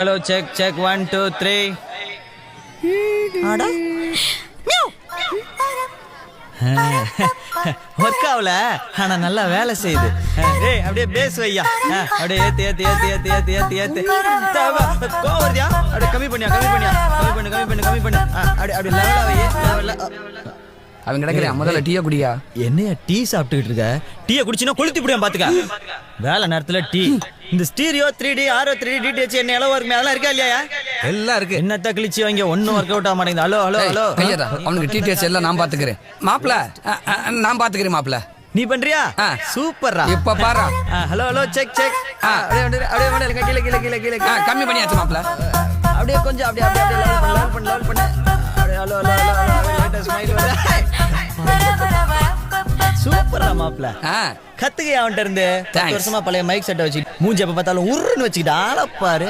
Hello check check 1 2 3. அட work ஆகல ஆனா நல்லா வேலை செய்யுது. ஏய் அப்படியே பேஸ் வையா, அப்படியே ஏத்து ஏத்து ஏத்து ஏத்து ஏத்து ஏத்து ஏத்து கோவர்தியா, அப்படியே கம்மி பண்ணியா கம்மி பண்ணியா கம்மி பண்ணு கம்மி பண்ணு கம்மி பண்ணு. அப்படியே அப்படியே லெவலா வையே லெவலா. அவன் கிடக்குறேன் முதல்ல டீயை குடியா. என்னையா டீ சாப்பிட்டுக்கிட்டு இருக்க? டீயை குடிச்சினா கொளுத்தி புடியான் பாத்துக்க. வேலை நேரத்துல டீ. இந்த stereo 3D RO 3D DTH என்ன அளவு இருக்கு அதெல்லாம் இருக்கா இல்லையா? எல்லாம் இருக்கு. என்னத்த கிழிச்சு வாங்க ஒன்னும் ஒர்க் அவுட் ஆக மாட்டேங்குது. ஹலோ ஹலோ ஹலோ கையடா அவனுக்கு டீடைல்ஸ் எல்லாம் நான் பாத்துக்கிறேன் மாப்ள. நான் பாத்துக்கிறேன் மாப்ள. நீ பண்றியா? சூப்பர்ரா. இப்ப பாரு. Hello hello check check. அப்படியே அப்படியே அப்படியே கீழ கீழ கீழ கீழ கம்மி பண்ணியாச்சு மாப்ள. அப்படியே கொஞ்சம் அப்படியே அப்படியே லெவல் பண்ணு லெவல் பண்ணு. அப்படியே hello hello hello latest smile வர. சூப்பரா மாப்ள. கத்துக்க அவன்கிட்ட இருந்து 10 வருஷமா பழைய மைக் செட்டை வச்சு மூஞ்சி எப்ப பார்த்தாலும் உருன்னு வச்சுக்கிட்டு ஆள பாரு.